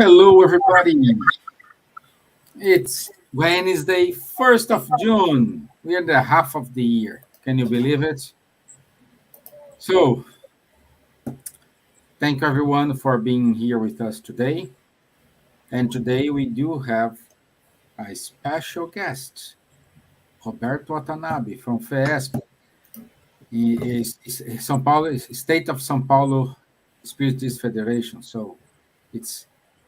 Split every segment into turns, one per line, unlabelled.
Hello, everybody. It's Wednesday, 1st of June. We are the half of the year. Can you believe it? So, thank everyone for being here with us today. And today we do have a special guest, Roberto Watanabe from FEESP, São Paulo, State of São Paulo Spiritist Federation. So,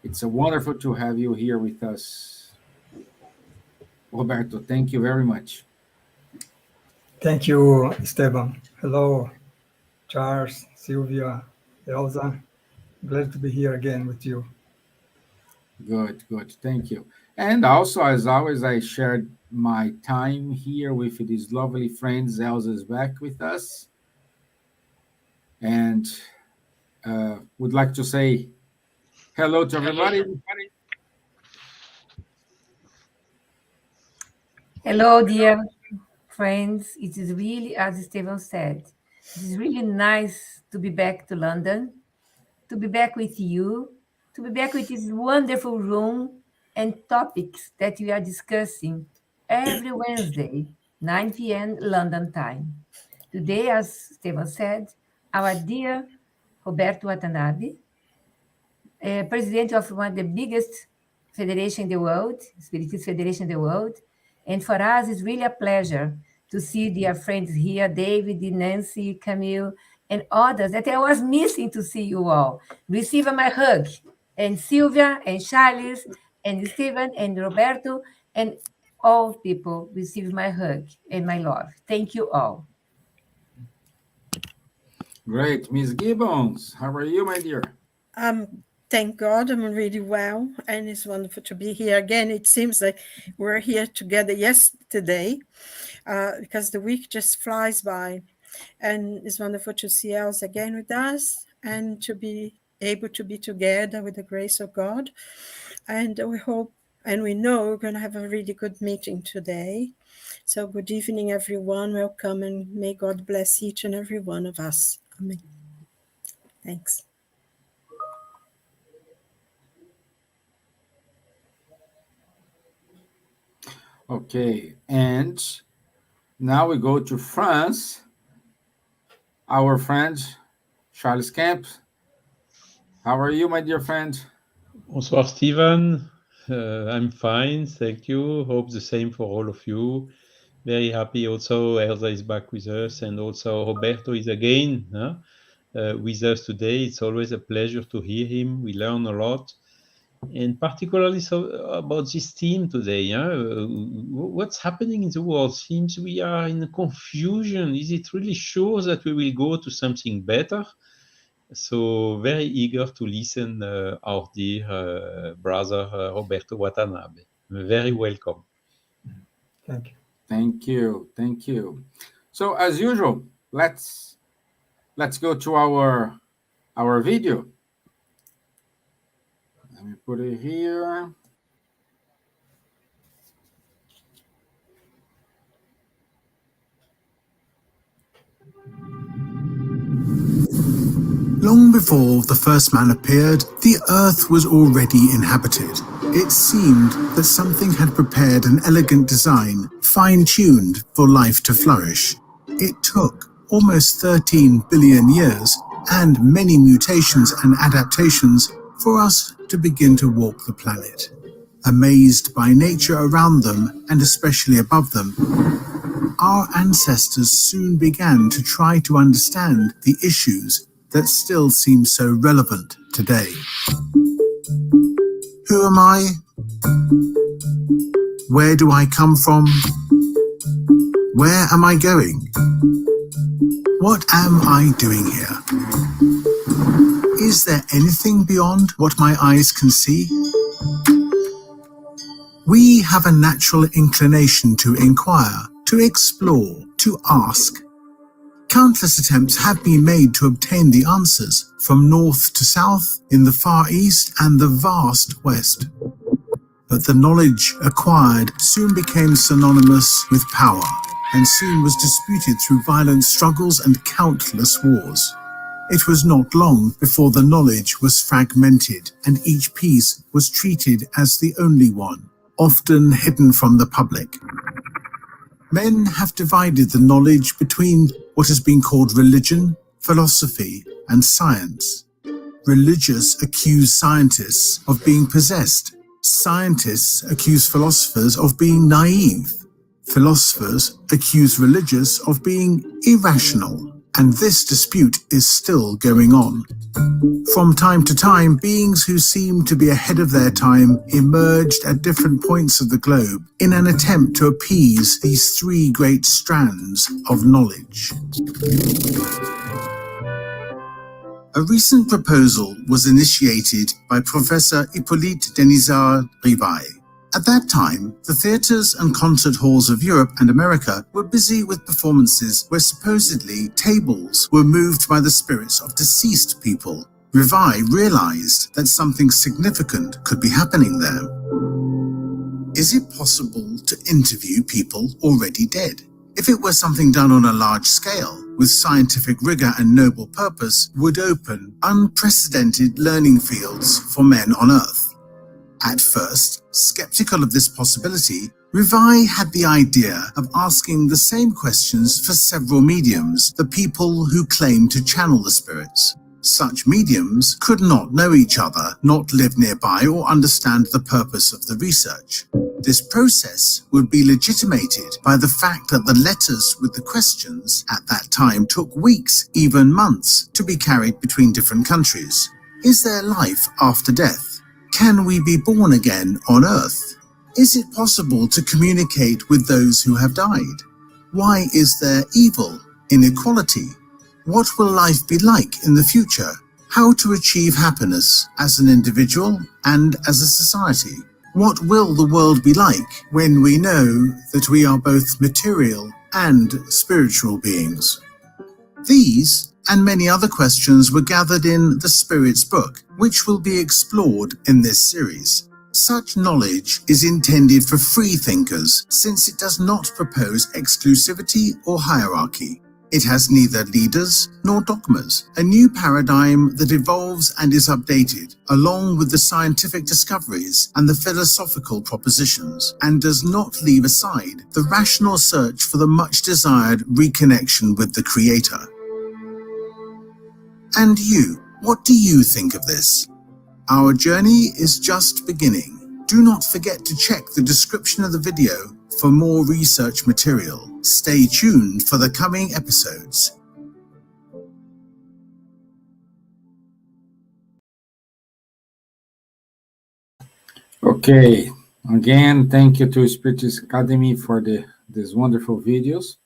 it's a wonderful to have you here with us, Roberto. Thank you very much.
Thank you, Stevan. Hello, Charles, Silvia, Elsa. Glad to be here again with you.
Good. Thank you. And also, as always, I shared my time here with these lovely friends. Elsa is back with us. And would like to say hello to everybody.
Hello, dear friends. It is really, as Stevan said, it is really nice to be back to London, to be back with you, to be back with this wonderful room and topics that we are discussing every Wednesday, 9 p.m. London time. Today, as Stevan said, our dear Roberto Watanabe, president of one of the biggest federation in the world, Spiritist Federation in the world. And for us, it's really a pleasure to see dear friends here, David, Nancy, Camille, and others that I was missing to see you all. Receive my hug. And Silvia, and Charles, and Stevan, and Roberto, and all people receive my hug and my love. Thank you all.
Great. Miss Gibbons, how are you, my dear?
Thank God, I'm really well, and it's wonderful to be here again. It seems like we're here together yesterday, because the week just flies by, and it's wonderful to see Elsa again with us, and to be able to be together with the grace of God. And we hope, and we know we're going to have a really good meeting today. So good evening, everyone. Welcome, and may God bless each and every one of us. Amen. Thanks.
Okay, and now we go to France. Our friend, Charles Kempf. How are you, my dear friend?
Bonsoir, Stevan. I'm fine, thank you. Hope the same for all of you. Very happy also Elsa is back with us, and also Roberto is again with us today. It's always a pleasure to hear him. We learn a lot. And particularly so about this theme today, what's happening in the world? Seems we are in confusion. Is it really sure that we will go to something better? So very eager to listen our dear brother Roberto Watanabe. Very welcome.
Thank you.
Thank you. So as usual, let's go to our video. Let me put it here.
Long before the first man appeared, the earth was already inhabited. It seemed that something had prepared an elegant design, fine-tuned for life to flourish. It took almost 13 billion years and many mutations and adaptations for us to begin to walk the planet. Amazed by nature around them, and especially above them, our ancestors soon began to try to understand the issues that still seem so relevant today. Who am I? Where do I come from? Where am I going? What am I doing here? Is there anything beyond what my eyes can see? We have a natural inclination to inquire, to explore, to ask. Countless attempts have been made to obtain the answers from north to south, in the Far East and the vast West. But the knowledge acquired soon became synonymous with power, and soon was disputed through violent struggles and countless wars. It was not long before the knowledge was fragmented and each piece was treated as the only one, often hidden from the public. Men have divided the knowledge between what has been called religion, philosophy, and science. Religious accuse scientists of being possessed. Scientists accuse philosophers of being naive. Philosophers accuse religious of being irrational. And this dispute is still going on. From time to time, beings who seem to be ahead of their time emerged at different points of the globe in an attempt to appease these three great strands of knowledge. A recent proposal was initiated by Professor Hippolyte Denisard-Rivail. At that time, the theatres and concert halls of Europe and America were busy with performances where supposedly tables were moved by the spirits of deceased people. Rivail realized that something significant could be happening there. Is it possible to interview people already dead? If it were something done on a large scale, with scientific rigor and noble purpose, would open unprecedented learning fields for men on Earth. At first, skeptical of this possibility, Rivail had the idea of asking the same questions for several mediums, the people who claim to channel the spirits. Such mediums could not know each other, not live nearby, or understand the purpose of the research. This process would be legitimated by the fact that the letters with the questions at that time took weeks, even months, to be carried between different countries. Is there life after death? Can we be born again on Earth? Is it possible to communicate with those who have died? Why is there evil, inequality? What will life be like in the future? How to achieve happiness as an individual and as a society? What will the world be like when we know that we are both material and spiritual beings? These and many other questions were gathered in the Spirit's book, which will be explored in this series. Such knowledge is intended for free thinkers, since it does not propose exclusivity or hierarchy. It has neither leaders nor dogmas, a new paradigm that evolves and is updated, along with the scientific discoveries and the philosophical propositions, and does not leave aside the rational search for the much-desired reconnection with the Creator. And you, what do you think of this? Our journey is just beginning. Do not forget to check the description of the video for more research material. Stay tuned for the coming episodes.
Okay, again, thank you to Spiritist Academy for these wonderful videos.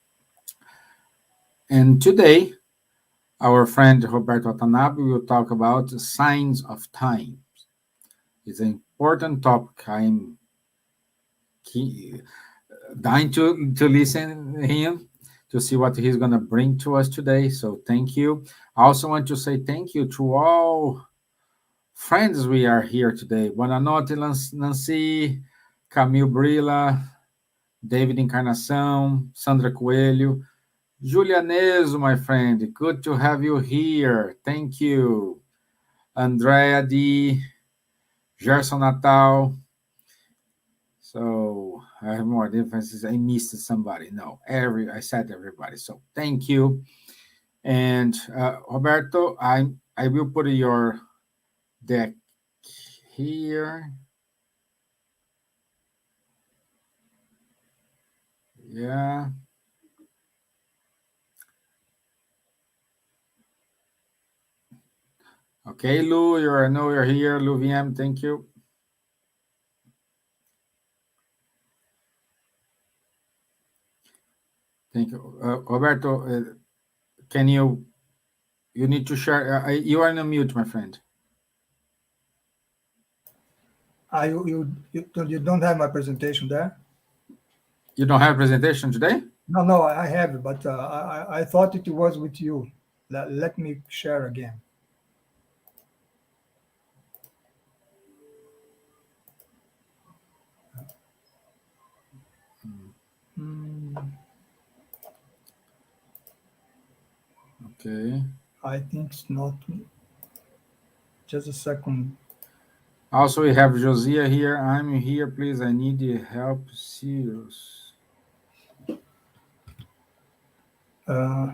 And today, our friend Roberto Watanabe will talk about signs of times. It's an important topic. I'm dying to listen to him, to see what he's going to bring to us today. So thank you. I also want to say thank you to all friends we are here today. Buonanotte, Nancy, Camille Brilla, David Encarnação, Sandra Coelho, Julia Neso, my friend. Good to have you here. Thank you. Andrea D, Gerson Natal. So I have more differences. I missed somebody. No, I said everybody. So thank you. And Roberto, I will put your deck here. Yeah. Okay, Lou, I know you're here. Lou VM, thank you. Thank you. Roberto, can you need to share? You are on mute, my friend.
You don't have my presentation there?
You don't have a presentation today?
No, I have it, but I thought it was with you. Let me share again.
Okay.
I think it's not. Just a second.
Also, we have Josia here. I'm here, please. I need your help. Serious.
Uh,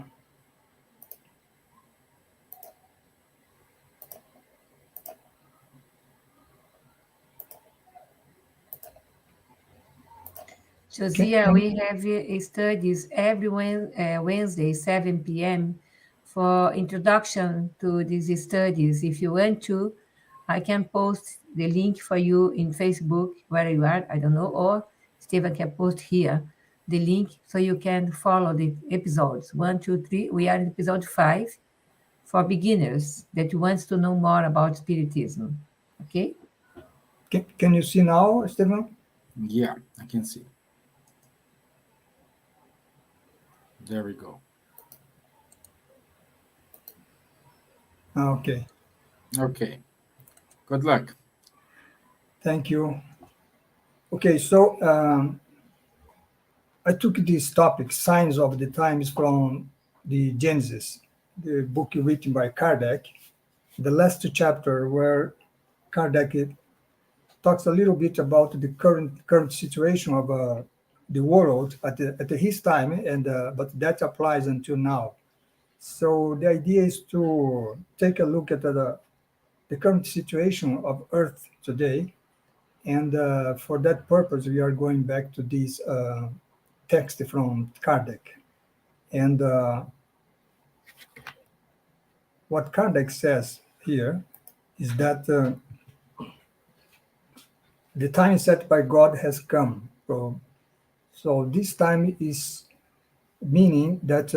Josia,
can,
we have studies every Wednesday, 7 p.m. for introduction to these studies. If you want to, I can post the link for you in Facebook, where you are, I don't know, or Stevan can post here the link so you can follow the episodes. 1, 2, 3. We are in episode 5 for beginners that wants to know more about Spiritism. Okay?
can you see now, Stevan?
Yeah, I can see. There we go.
Okay.
Okay. Good luck.
Thank you. Okay, so I took this topic, Signs of the Times, from the Genesis, the book written by Kardec. The last chapter where Kardec talks a little bit about the current situation of the world at his time, and but that applies until now. So the idea is to take a look at the current situation of Earth today, and for that purpose, we are going back to this text from Kardec. And what Kardec says here is that the time set by God has come. So this time is meaning that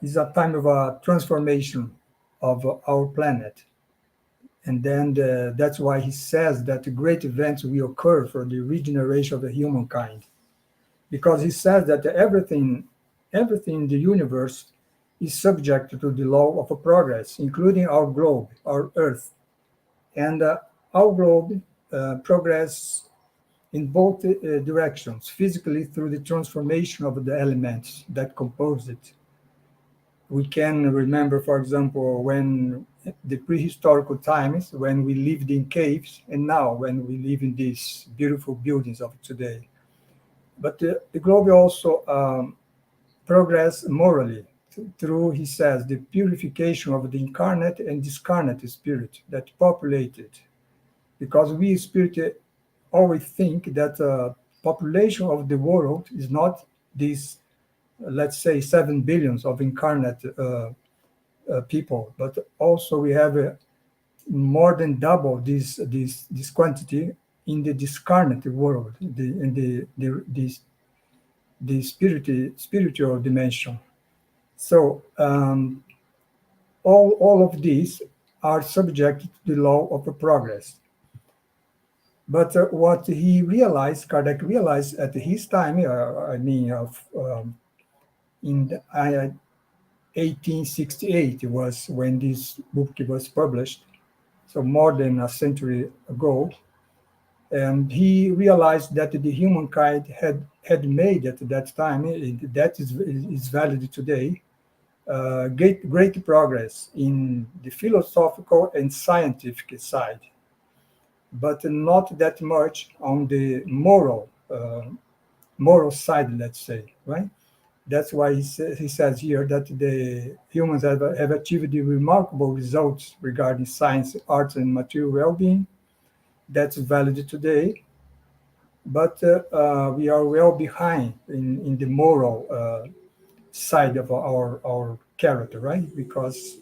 is a time of a transformation of our planet. And then that's why he says that great events will occur for the regeneration of the humankind. Because he says that everything in the universe is subject to the law of progress, including our globe, our Earth. And our globe progress in both directions, physically through the transformation of the elements that compose it. We can remember, for example, when the prehistorical times, when we lived in caves, and now when we live in these beautiful buildings of today. But the globe also progress morally through, he says, the purification of the incarnate and discarnate spirit that populate it. Because we spirit always think that population of the world is not this, let's say, 7 billions of incarnate people, but also we have more than double this quantity in the discarnate world, in the spiritual dimension. So all of these are subject to the law of progress. But what he realized, Kardec realized at his time, in 1868 was when this book was published, so more than a century ago. And he realized that the humankind had made at that time, that is valid today, great progress in the philosophical and scientific side, but not that much on the moral side, let's say, right? That's why he says here that the humans have achieved the remarkable results regarding science, arts, and material well-being. That's valid today, but we are well behind in the moral side of our character, right? Because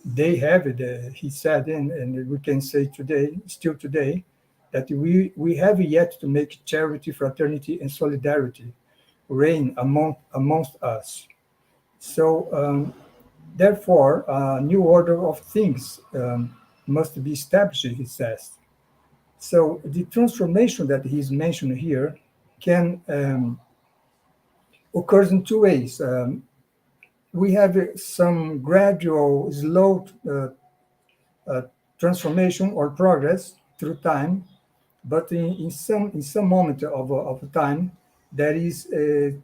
they have it, he said, and we can say today, still today, that we have yet to make charity, fraternity, and solidarity reign amongst us. So therefore, a new order of things must be established, he says. So the transformation that he's mentioned here can occurs in two ways. We have some gradual, slow transformation or progress through time, but in some moment of time, there is a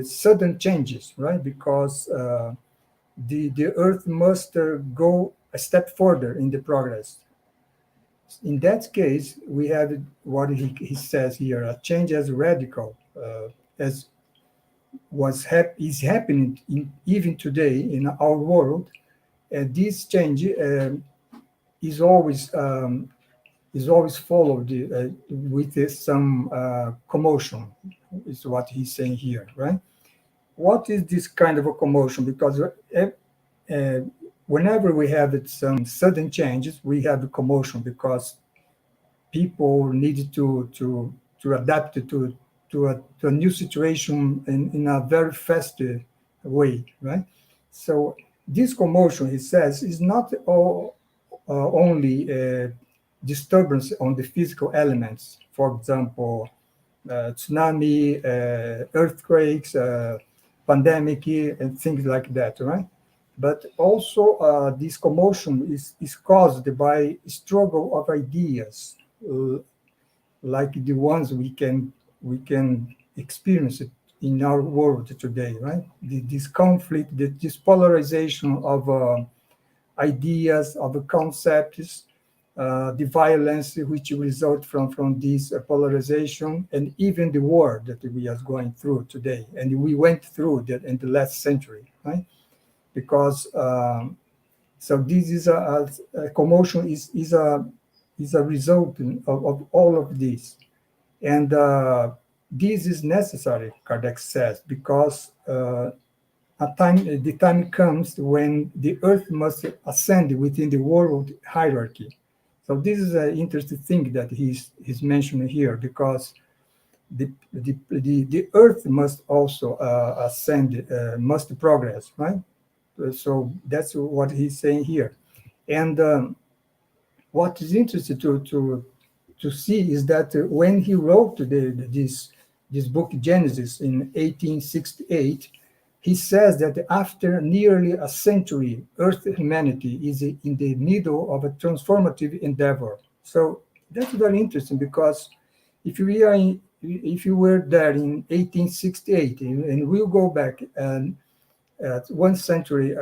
sudden changes, right? Because the Earth must go a step further in the progress. In that case, we have what he says here: a change as radical as is happening even today in our world, and this change is always followed with some commotion. Is what he's saying here, right? What is this kind of a commotion? Because whenever we have some sudden changes, we have a commotion because people need to adapt to a new situation in a very fast way, right? So this commotion, he says, is not only disturbance on the physical elements. For example, tsunami, earthquakes, pandemic, and things like that, right? But also this commotion is caused by struggle of ideas, like the ones we can experience it in our world today, right? This conflict, this polarization of ideas, of concepts, the violence which result from this polarization, and even the war that we are going through today, and we went through that in the last century, right? Because so this is a commotion is a result of all of this, and this is necessary, Kardec says, because the time comes when the earth must ascend within the world hierarchy. So this is an interesting thing that he's mentioning here, because the earth must also ascend, must progress, right? So that's what he's saying here. And what is interesting to see is that when he wrote this book Genesis in 1868, he says that after nearly a century, Earth humanity is in the middle of a transformative endeavor. So that's very interesting, because if you were there in 1868 and we'll go back and 1 century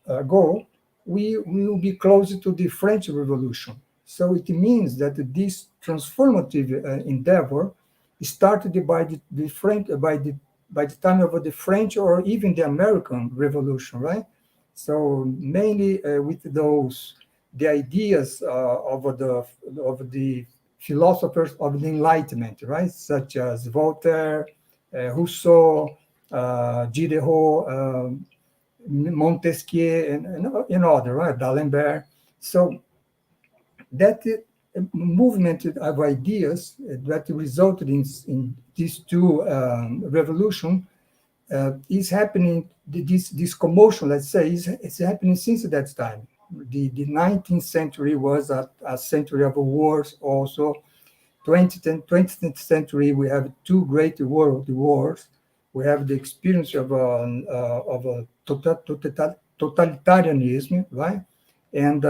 ago, we will be closer to the French Revolution. So it means that this transformative endeavor started by the French, by the time of the French or even the American Revolution, right? So mainly with the ideas of the philosophers of the Enlightenment, right? Such as Voltaire, Rousseau, Diderot, Montesquieu, and other, right? D'Alembert. So that movement of ideas that resulted in these two revolutions is happening. This commotion, let's say, is happening since that time. The 19th century was a century of wars. Also, 20th century we have two great world wars. We have the experience of a totalitarianism, right? And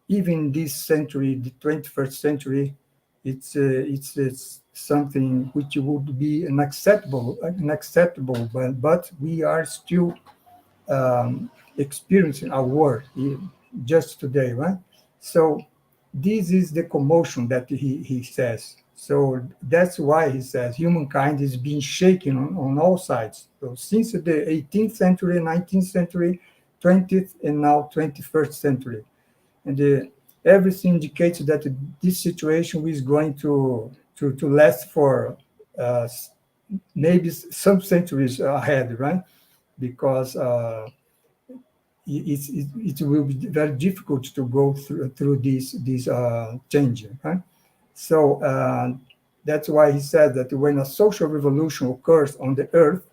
even this century, the 21st century, it's something which would be unacceptable, but we are still experiencing a war just today, right? So this is the commotion that he says. So that's why he says humankind is being shaken on all sides. So since the 18th century, 19th century, 20th, and now 21st century. And everything indicates that this situation is going to last for maybe some centuries ahead, right? Because it will be very difficult to go through this change, right? So that's why he said that when a social revolution occurs on the earth,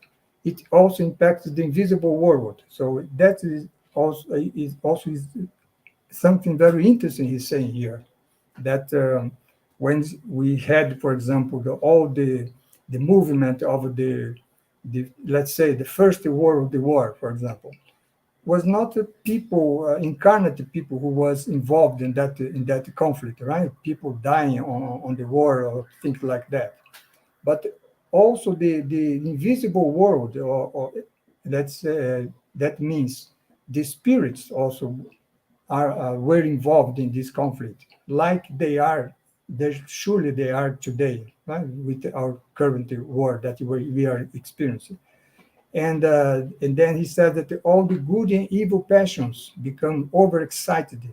it also impacts the invisible world. So that is also something very interesting he's saying here, that when we had, for example, all the movement of the let's say the First World War, for example, was not people, incarnate people who was involved in that conflict, right? People dying on the war or things like that. But also the invisible world, or that's that means the spirits also were involved in this conflict, like surely they are today, right, with our current war that we are experiencing. And then he said that all the good and evil passions become overexcited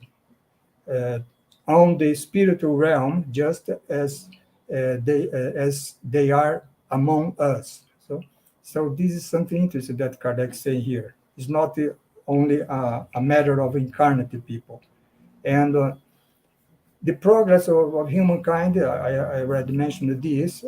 uh, on the spiritual realm, just as they are among us. So this is something interesting that Kardec saying here. It's not only a matter of incarnate people. And the progress of humankind, I already mentioned this,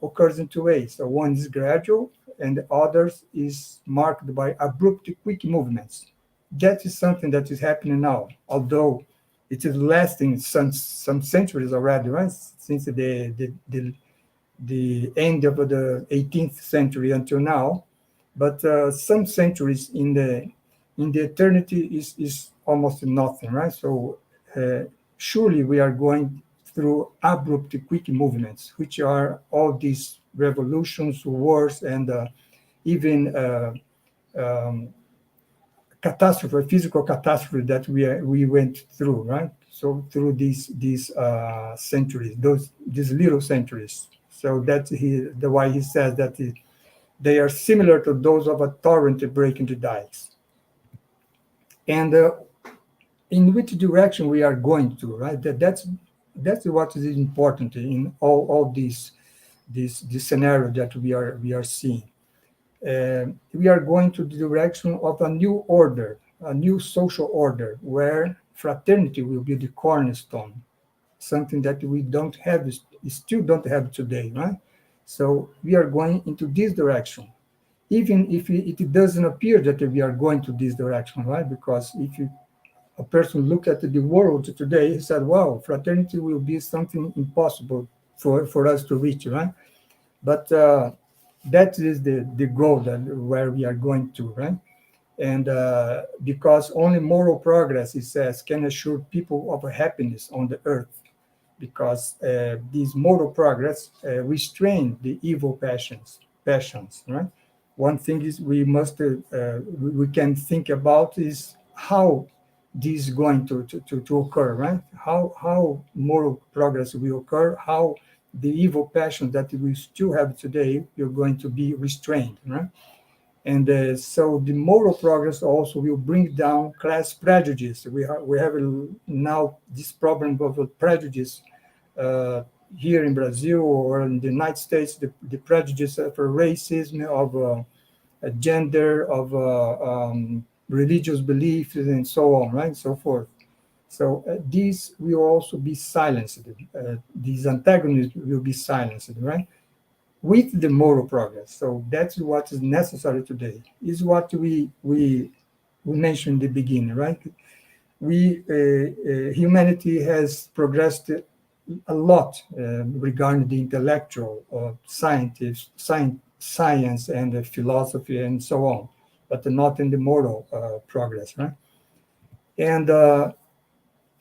occurs in two ways. So one is gradual, and the others is marked by abrupt, quick movements. That is something that is happening now, although it is lasting some centuries already, right? Since the end of the 18th century until now. But some centuries in the eternity is almost nothing, right? So surely we are going through abrupt, quick movements, which are all these revolutions, wars, and even um, catastrophe, physical catastrophe that we went through, right? So through these centuries, these little centuries. So that's the why he says that they are similar to those of a torrent breaking the dikes. And in which direction we are going to, right? That's what is important in all this scenario that we are seeing. We are going to the direction of a new order, a new social order, where fraternity will be the cornerstone, something that we still don't have today, right? So we are going into this direction, even if it doesn't appear that we are going to this direction, right? Because if a person look at the world today, he said, wow, fraternity will be something impossible for us to reach, right? But that is the goal that where we are going to, right? And because only moral progress, he says, can assure people of happiness on the earth, because this moral progress restrain the evil passions, right? One thing is we can think about is how this is going to occur, right? How moral progress will occur, how the evil passions that we still have today are going to be restrained, right? And so the moral progress also will bring down class prejudice. We have now this problem of prejudice here in Brazil or in the United States, the prejudice of racism, of gender, of religious beliefs, and so on, right? So forth. So these will also be silenced. These antagonists will be silenced, right? With the moral progress. So that's what is necessary today. Is what we mentioned in the beginning, right? Humanity has progressed a lot regarding the intellectual, science and philosophy and so on, but not in the moral progress, right? And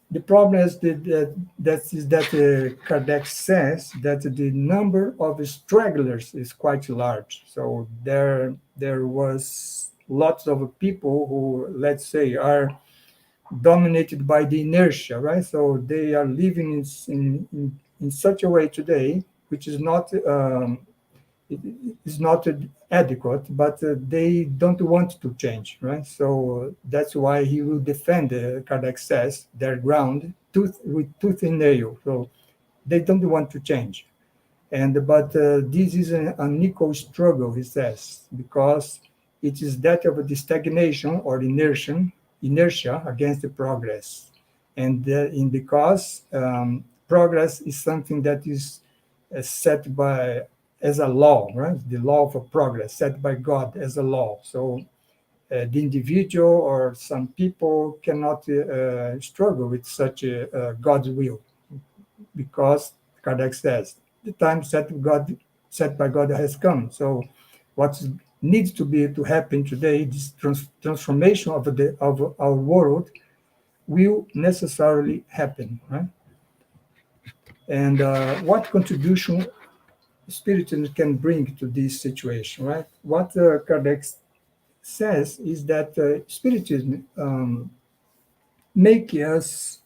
the problem is that Kardec says that the number of stragglers is quite large. So there was lots of people who, let's say, are dominated by the inertia, right? So they are living in such a way today, which is not it is not adequate, but they don't want to change, right? So that's why he will defend, Kardec says, their ground with tooth and nail. So they don't want to change. But this is an unequal struggle, he says, because it is that of the stagnation or inertia against the progress. And because progress is something that is set by as a law, right? The law of progress set by God as a law. So the individual or some people cannot struggle with such God's will, because Kardec says the time set by God has come. So what needs to happen today, this transformation of our world, will necessarily happen, right? And what contribution Spiritism can bring to this situation, right? What Kardec says is that Spiritism make us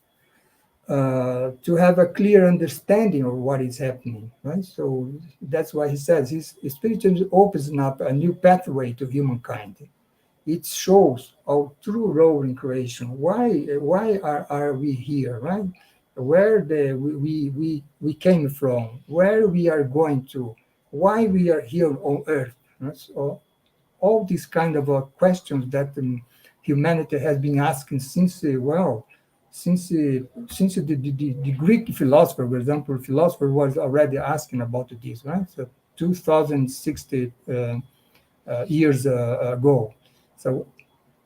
to have a clear understanding of what is happening, right? So that's why he says his Spiritism opens up a new pathway to humankind. It shows our true role in creation. Why are we here, right? Where we came from, where we are going to, why we are here on Earth. Right? So all these kind of questions that humanity has been asking since the Greek philosopher, for example, philosopher was already asking about this, right? So 2060 years ago. So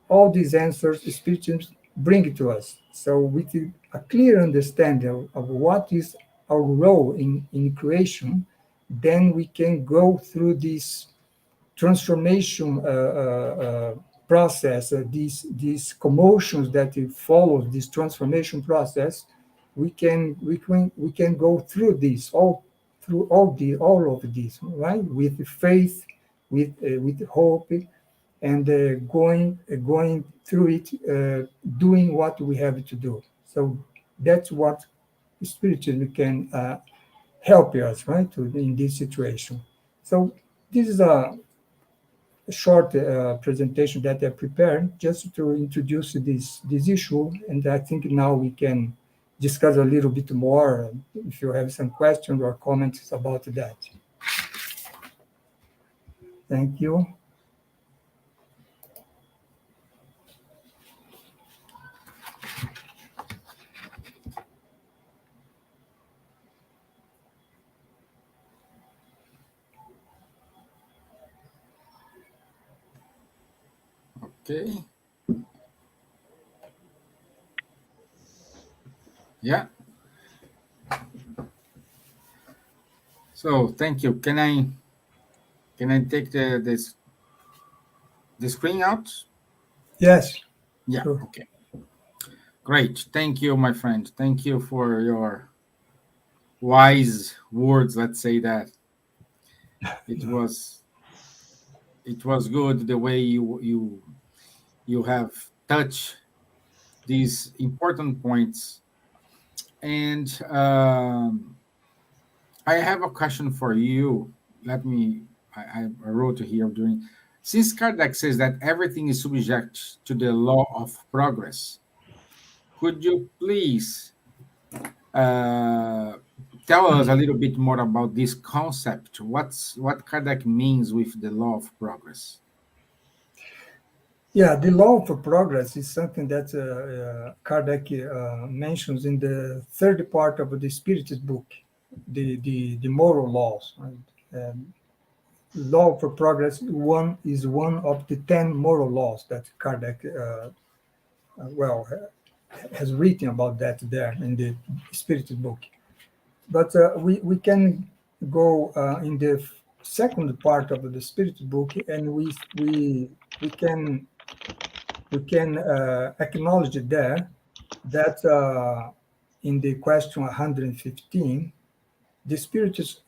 all these answers, Spiritism bring it to us. So with a clear understanding of what is our role in creation, then we can go through this transformation process, these commotions that it follows this transformation process. We can go through this all of this, right? With faith, with hope, and going through it, doing what we have to do. So that's what spiritually can help us, right, in this situation. So this is a short presentation that I prepared just to introduce this issue, and I think now we can discuss a little bit more if you have some questions or comments about that. Thank you.
Okay. Yeah. So thank you. Can I take the screen out?
Yes.
Yeah.
Sure.
Okay. Great. Thank you, my friend. Thank you for your wise words. Let's say that it was good the way you have touched these important points. And I have a question for you. Let me. I wrote here during. Since Kardec says that everything is subject to the law of progress, could you please uh, tell us a little bit more about this concept? What Kardec means with the law of progress?
Yeah, the law of progress is something that Kardec mentions in the third part of the Spiritist book, the moral laws. Right? Law for progress is one of the 10 moral laws that Kardec has written about that there in the Spiritist book. But we can go in the second part of the Spiritist book, and we can acknowledge there that in the question 115, the Spiritists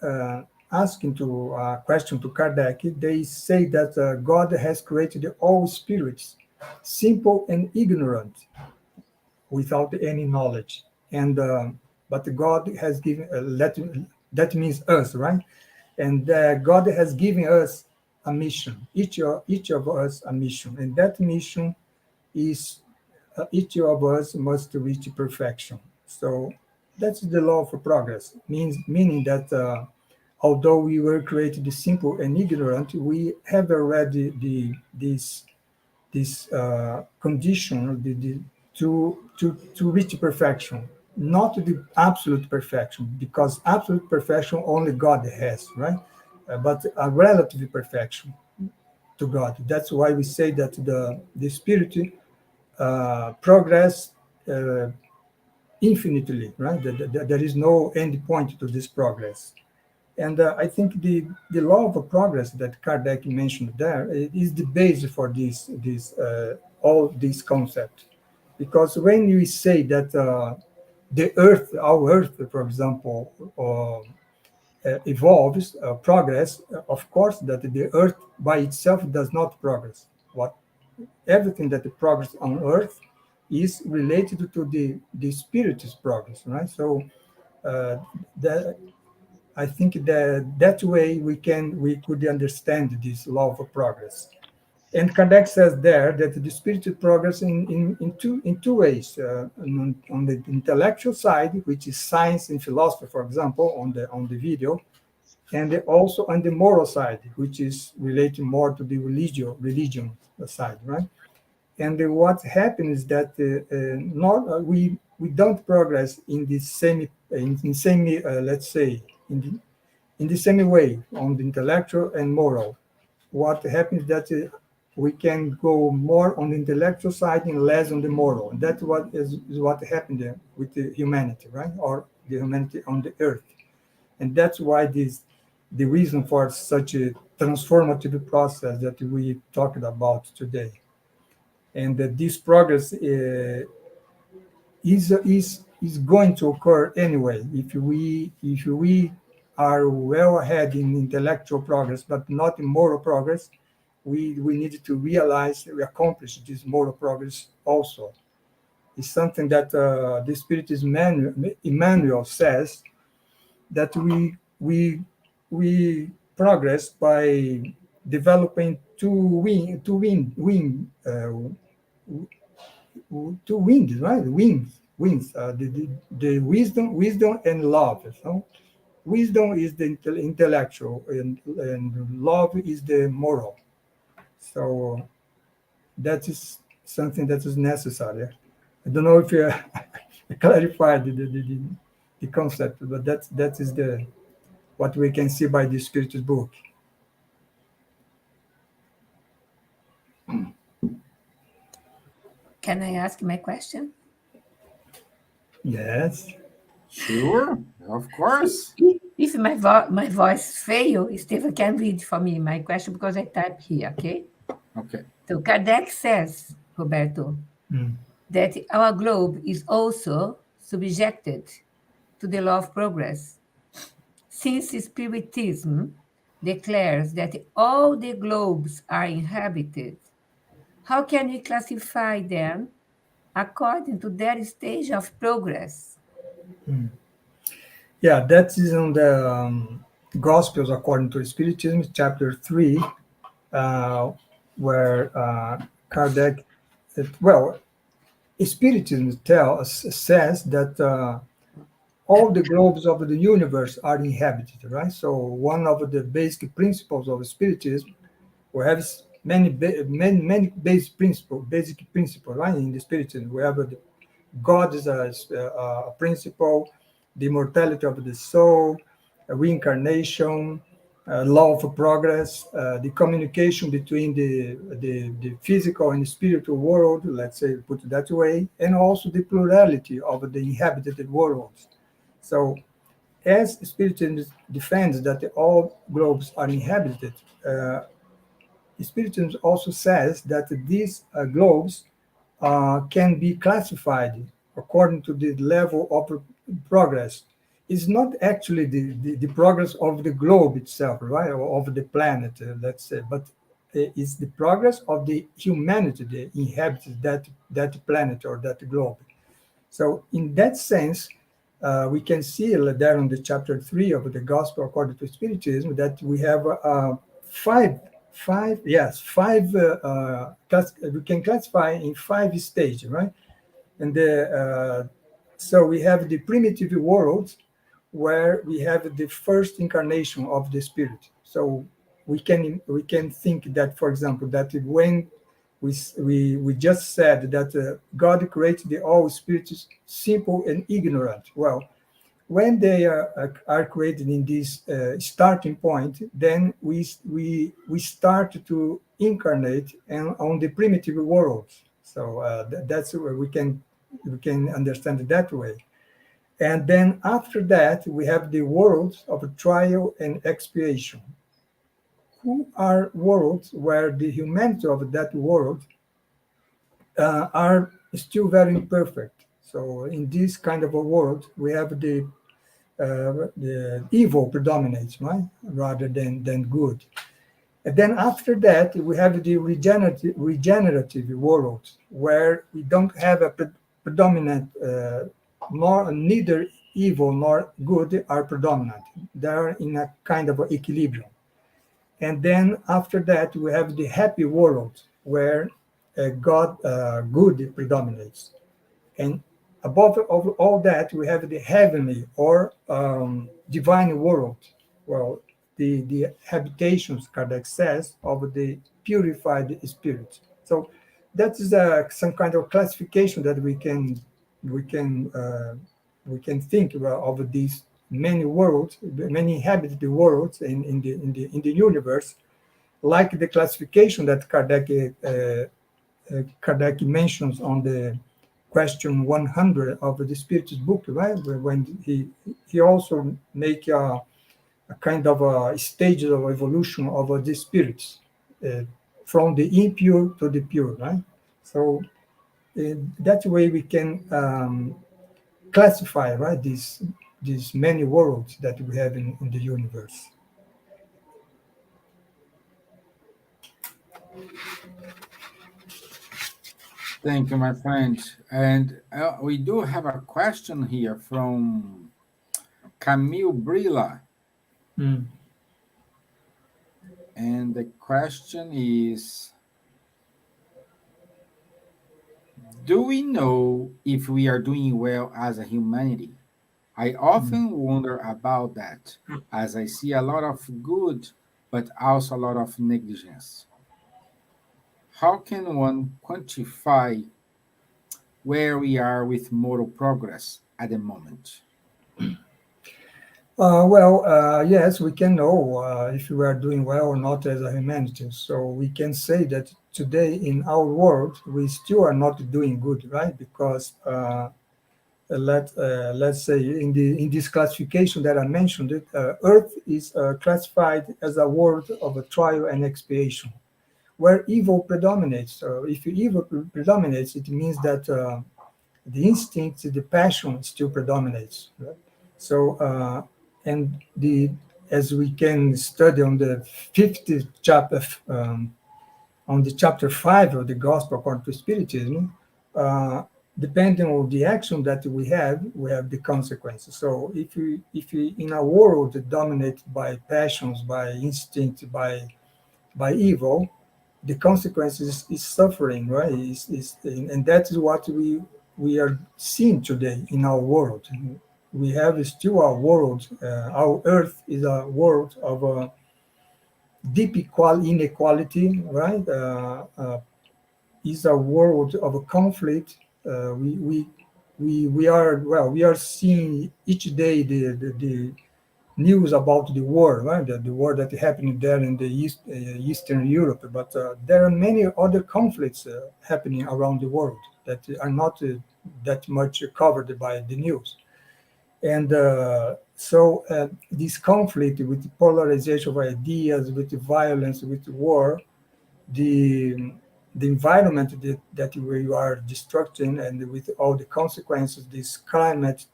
asking to a question to Kardec, they say that God has created all spirits, simple and ignorant, without any knowledge. And but God has given that means us, right? And God has given us a mission, each of us a mission, and that mission is each of us must reach perfection. So that's the law of progress, meaning that although we were created simple and ignorant, we have already this condition to reach perfection, not the absolute perfection, because absolute perfection only God has, right? But a relative perfection to God. That's why we say that the spirit progress infinitely, right? There is no end point to this progress. And I think the law of progress that Kardec mentioned there is the base for all this concept. Because when we say that our Earth, for example, evolves, progress, of course, that the Earth by itself does not progress. what everything that the progress on Earth is related to the spirit's progress, right? So that I think that way we could understand this law of progress. And Kardec says there that the spiritual progress in two ways. On the intellectual side, which is science and philosophy, for example, on the video, and also on the moral side, which is related more to the religion side, right? And what happens is that not we don't progress in the same let's say in the same way on the intellectual and moral. What happens is that we can go more on the intellectual side and less on the moral. And that's what is what happened with the humanity, right? Or the humanity on the earth. And that's why the reason for such a transformative process that we talked about today. And that this progress is going to occur anyway if we are well ahead in intellectual progress but not in moral progress. We need to realize we accomplish this moral progress also. It's something that the Spiritist Emmanuel says that we progress by developing two wings, right? Wings. The wisdom and love. So wisdom is the intellectual, and love is the moral. So that is something that is necessary. I don't know if you clarified the concept, but that is what we can see by the Spiritist book.
Can I ask my question?
Yes.
Sure, of course.
If my voice fail, Stevan can read for me my question because I type here, okay?
Okay.
So Kardec says, Roberto, that our globe is also subjected to the law of progress. Since Spiritism declares that all the globes are inhabited, how can we classify them according to their stage of progress?
Yeah, that is on the Gospels according to Spiritism, chapter 3, where Kardec, Spiritism says that all the globes of the universe are inhabited, right? So one of the basic principles of Spiritism, we have many basic principles, right? In the Spiritism, we have God is a principle, the immortality of the soul, reincarnation, law of progress, the communication between the physical and spiritual world, let's say, put it that way, and also the plurality of the inhabited worlds. So as Spiritism defends that all globes are inhabited, Spiritism also says that these globes can be classified according to the level of progress. It's not actually the progress of the globe itself, right, or of the planet, let's say, but it's the progress of the humanity that inhabits that planet or that globe. So in that sense, we can see there on the chapter 3 of the Gospel according to Spiritism that we have five. We can classify in 5 stages, right? And so we have the primitive world, where we have the first incarnation of the Spirit. So we can think that, for example, that when we just said that God created all spirits simple and ignorant. Well, when they are created in this starting point, then we start to incarnate on the primitive worlds. So that's where we can understand it that way. And then after that, we have the worlds of trial and expiation, who are worlds where the humanity of that world are still very imperfect. So in this kind of a world, we have the evil predominates, right, rather than good. And then after that, we have the regenerative world, where we don't have a predominant, nor neither evil nor good are predominant. They're in a kind of equilibrium. And then after that, we have the happy world, where God, good predominates. And above all that, we have the heavenly or divine world. Well, the habitations, Kardec says, of the purified spirit. So that is some kind of classification that we can we can think of these many worlds, many inhabited worlds in the universe, like the classification that Kardec mentions on the question 100 of the Spirit's book, right? When he also make a kind of a stage of evolution of the spirits, from the impure to the pure, right? So that way we can classify, right, these many worlds that we have in the universe.
Thank you, my friend. And we do have a question here from Camille Brilla.
Mm.
And the question is, do we know if we are doing well as a humanity? I often wonder about that, as I see a lot of good, but also a lot of negligence. How can one quantify where we are with moral progress at the moment?
Yes, we can know if we are doing well or not as a humanity. So we can say that today in our world, we still are not doing good, right? Because let's say in this classification that I mentioned, Earth is classified as a world of a trial and expiation, where evil predominates. So if evil predominates, it means that the instinct, the passion still predominates. Right? So, and as we can study on the 50th chapter, on the chapter 5 of the Gospel according to Spiritism, depending on the action that we have the consequences. So if we in a world dominated by passions, by instinct, by evil, the consequences is suffering, right? And that is what we are seeing today in our world. We have still a world. Our Earth is a world of deep inequality, right? Is a world of conflict. We are seeing each day the news about the war, right? The war that happened there in the Eastern Europe. But there are many other conflicts happening around the world that are not that much covered by the news. And so this conflict with the polarization of ideas, with the violence, with the war, the the environment that we are destructing, and with all the consequences, these climatic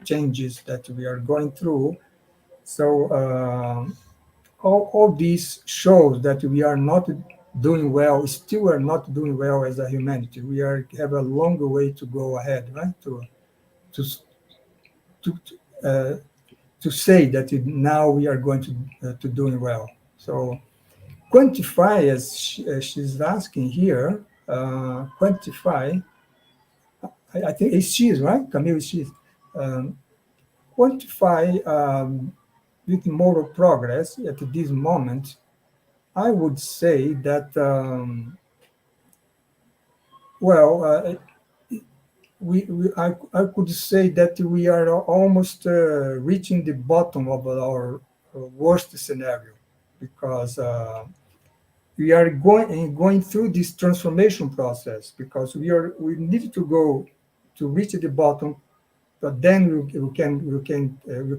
changes that we are going through. So all these shows that we are not doing well, still are not doing well as a humanity. We have a longer way to go ahead, right? To to uh, to say that now we are going to doing well. So quantify, as she's asking here, quantify. I think it's she's right, Camille. She's quantify with moral progress at this moment. I would say that well, I could say that we are almost reaching the bottom of our worst scenario, because we are going through this transformation process, because we need to go to reach the bottom, but then we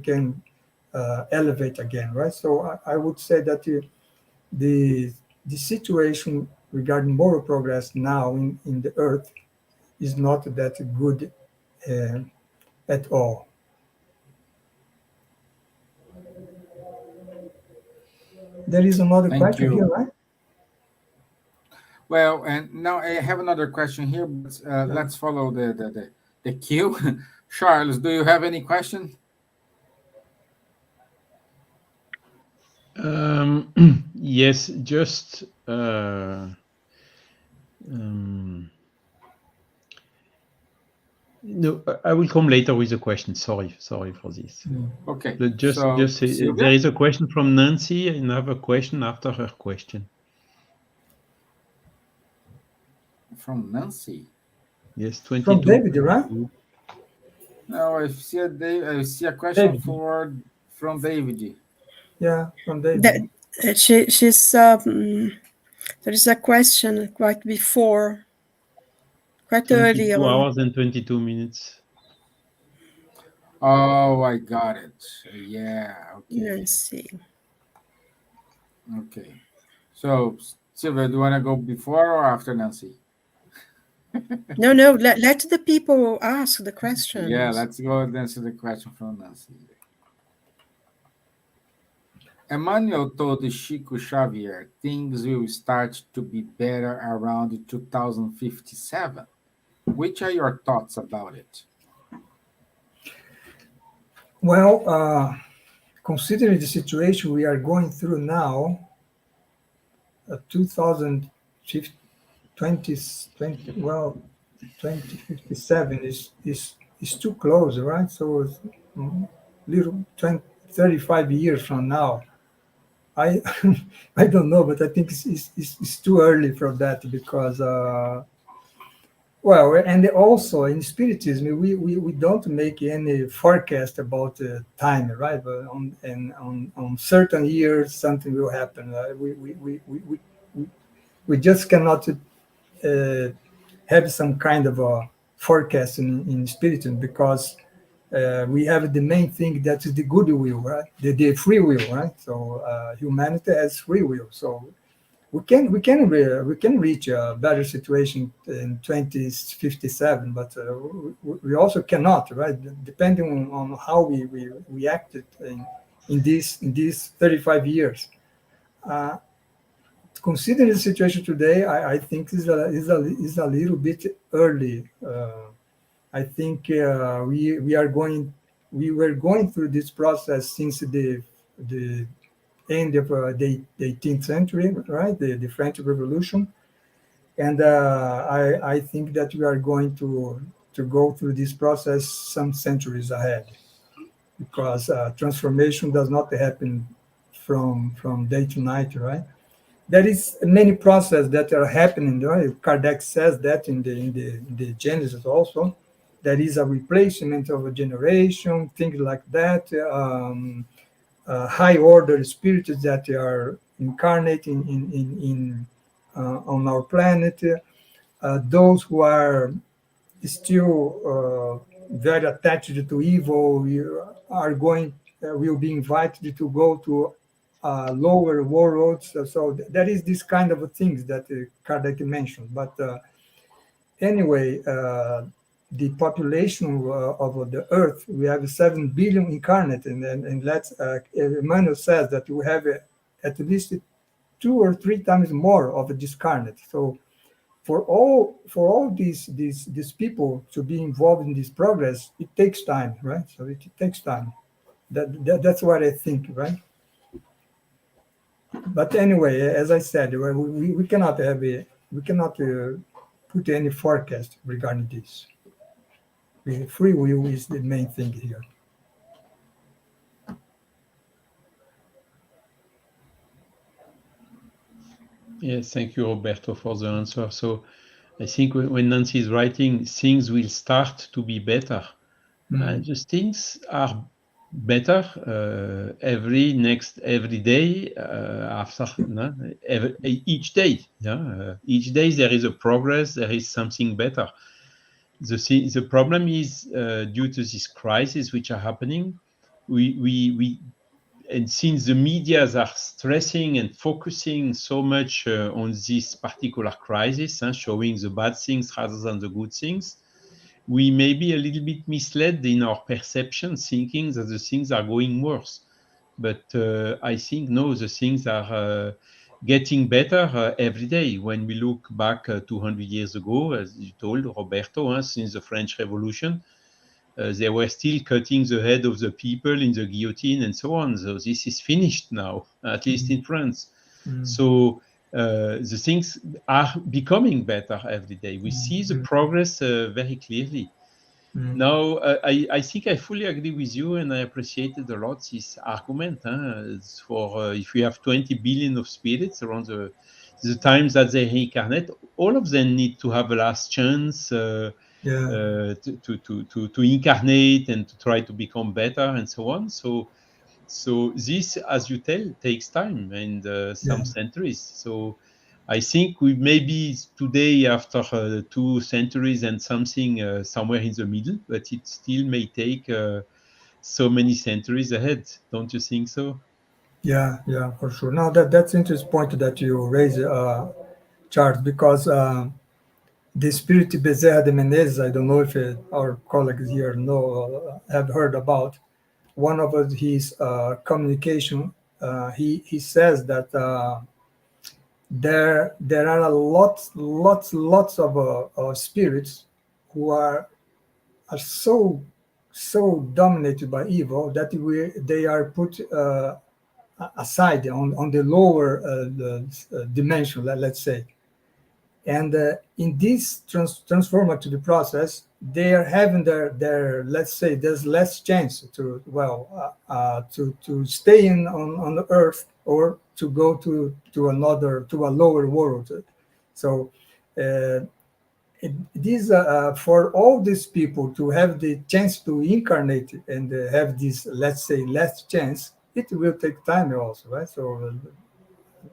can elevate again, right? So I would say that the the situation regarding moral progress now in the earth is not that good uh, at all. There is another
Thank
question here,
you.
right?
Well, and now I have another question here, but let's follow the queue. Charles, do you have any question?
Yes, just um, no, I will come later with a question. Sorry for this.
Okay.
But just
So,
say,
Silvia?
there is a question from Nancy, and I have a question after her question.
From Nancy.
Yes,
From
22.
David, right?
No, I see a question
David.
from David.
Yeah, from David.
She's there is a question quite before, quite early
22
on.
hours and 22 minutes.
Oh, I got it. Yeah. Okay.
Nancy.
Okay. So, Silvia, do you want to go before or after Nancy?
No, let the people ask the questions.
Yeah, let's go and answer the question from Nancy. Emmanuel told Chico Xavier things will start to be better around 2057. Which are your thoughts about it?
Well, considering the situation we are going through now, 2057 is too close, right? So it's little 35 years from now. I I don't know, but I think it's too early for that because well, and also in Spiritism, we don't make any forecast about time, right? But on certain years, something will happen. We just cannot have some kind of a forecast in Spiritism because we have the main thing that is the goodwill, right? The free will, right? So humanity has free will. So we can reach a better situation in 2057, but we also cannot, right? Depending on how we acted in these 35 years. Considering the situation today, I think is a little bit early. I think we were going through this process since the end of the 18th century, right? The French Revolution, and I think that we are going to go through this process some centuries ahead, because transformation does not happen from day to night, right? There is many processes that are happening. Right? Kardec says that in the Genesis also. There is a replacement of a generation, things like that. High order spirits that are incarnating in on our planet. Those who are still very attached to evil are going will be invited to go to lower worlds. So there is this kind of things that Kardec mentioned. But anyway, the population of the Earth, we have 7 billion incarnate, and let's Emmanuel says that we have at least 2 or 3 times more of a discarnate. So for all these people to be involved in this progress, it takes time, right? So it takes time. That's what I think, right? But anyway, as I said, we cannot put any forecast regarding this. Free will is the main thing here.
Yes, thank you, Roberto, for the answer. So I think when Nancy is writing, things will start to be better. And just things are better every day after each day. Yeah, each day there is a progress. There is something better. The problem is due to this crisis which are happening. We and since the medias are stressing and focusing so much on this particular crisis, showing the bad things rather than the good things, we may be a little bit misled in our perception, thinking that the things are going worse. But I think no, the things are getting better every day. When we look back 200 years ago, as you told Roberto, since the French Revolution, they were still cutting the head of the people in the guillotine and so on. So this is finished now, at least in France. So the things are becoming better every day. We see the progress very clearly. Now, I think I fully agree with you, and I appreciated a lot this argument. For if we have 20 billion of spirits around the times that they reincarnate, all of them need to have a last chance
Yeah,
to incarnate and to try to become better and so on. So this, as you tell, takes time and some
yeah.
centuries. So I think we maybe today, after 2 centuries and something, somewhere in the middle, but it still may take so many centuries ahead. Don't you think so?
Yeah, yeah, for sure. Now that's interesting point that you raise, Charles, because the Spirit Bezerra de Menezes, I don't know if our colleagues here know have heard about one of his communication. He says that there are a lots of spirits who are so dominated by evil that they are put aside on the lower dimension, let's say. And in this transformative process, they are having their let's say there's less chance to to stay on the earth or to go to a lower world. So uh, it is for all these people to have the chance to incarnate and have this, let's say, last chance. It will take time also, right? So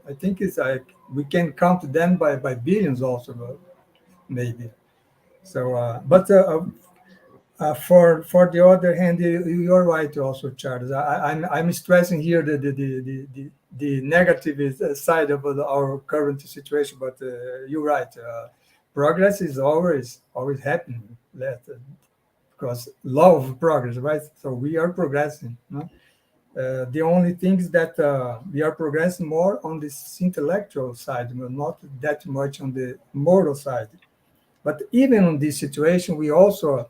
I think it's like we can count them by billions also, maybe. So, for the other hand, you're right also, Charles. I'm stressing here the negative side of our current situation, but you're right. Progress is always happening. Because law of progress, right? So we are progressing. No? The only thing is that we are progressing more on this intellectual side, not that much on the moral side. But even in this situation, we also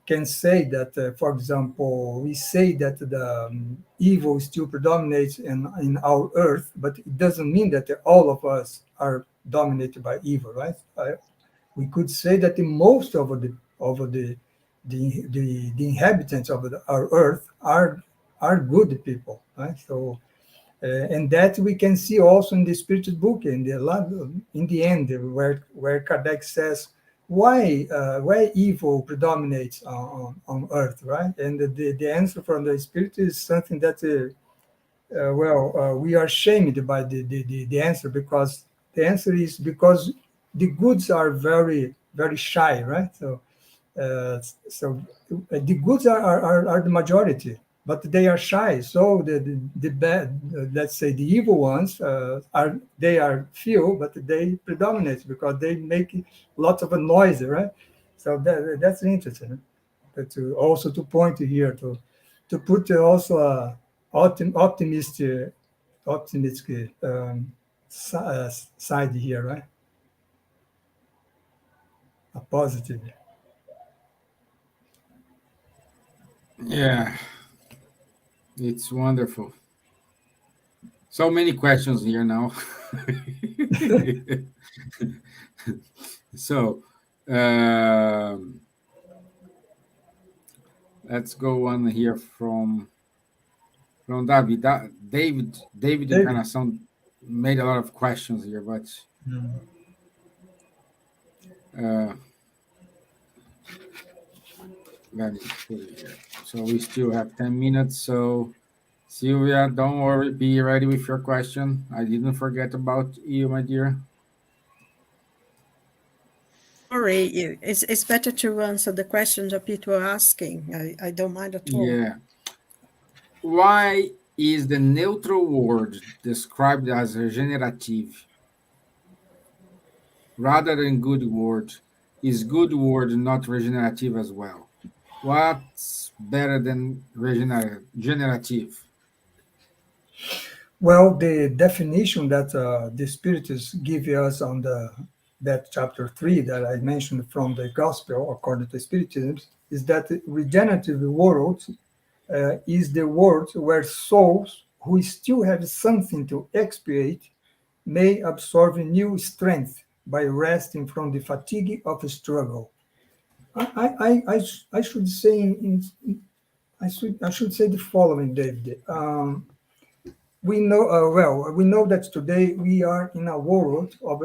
can say that, for example, we say that the evil still predominates in our earth, but it doesn't mean that all of us are dominated by evil, right? We could say that the most of the inhabitants of our earth are good people, right? So and that we can see also in the spiritual book in the end, where Kardec says why evil predominates on earth, right? And the answer from the spirit is something that we are shamed by the answer, because the answer is because the goods are very shy, right? Uh, the goods are the majority, but they are shy. So the bad, let's say the evil ones, are few, but they predominate because they make lots of a noise, right? So that's interesting. But to also to point here to put also a optimistic side here, right? A positive.
Yeah, it's wonderful. So many questions here now. So, um, let's go on here from David. David
David.
Encarnação made a lot of questions here, but
Mm.
uh, let me put it here. So we still have 10 minutes. So Silvia, don't worry, be ready with your question. I didn't forget about you, my dear.
Sorry, it's better to answer the questions that people are asking. I don't mind at all.
Yeah. Why is the neutral word described as regenerative rather than good word? Is good word not regenerative as well? What's better than regenerative?
Well, the definition that the Spiritists give us on that chapter 3 that I mentioned from the Gospel according to Spiritism is that the regenerative world is the world where souls who still have something to expiate may absorb new strength by resting from the fatigue of struggle. I should say I should say the following, David. We know that today we are in a world of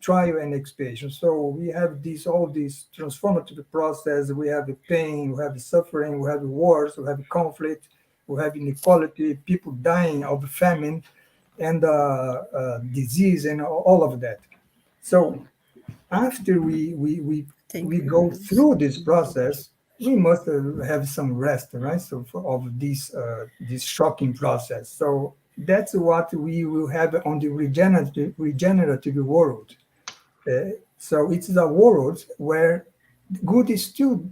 trial and expiation. So we have all these transformative process. We have the pain, we have the suffering, we have the wars, we have conflict, we have inequality, people dying of famine and disease and all of that. So after
Thank
we
you,
go
Gibbons.
through this process, we must have some rest, right? So of this shocking process. So that's what we will have on the regenerative world. So it's a world where good is still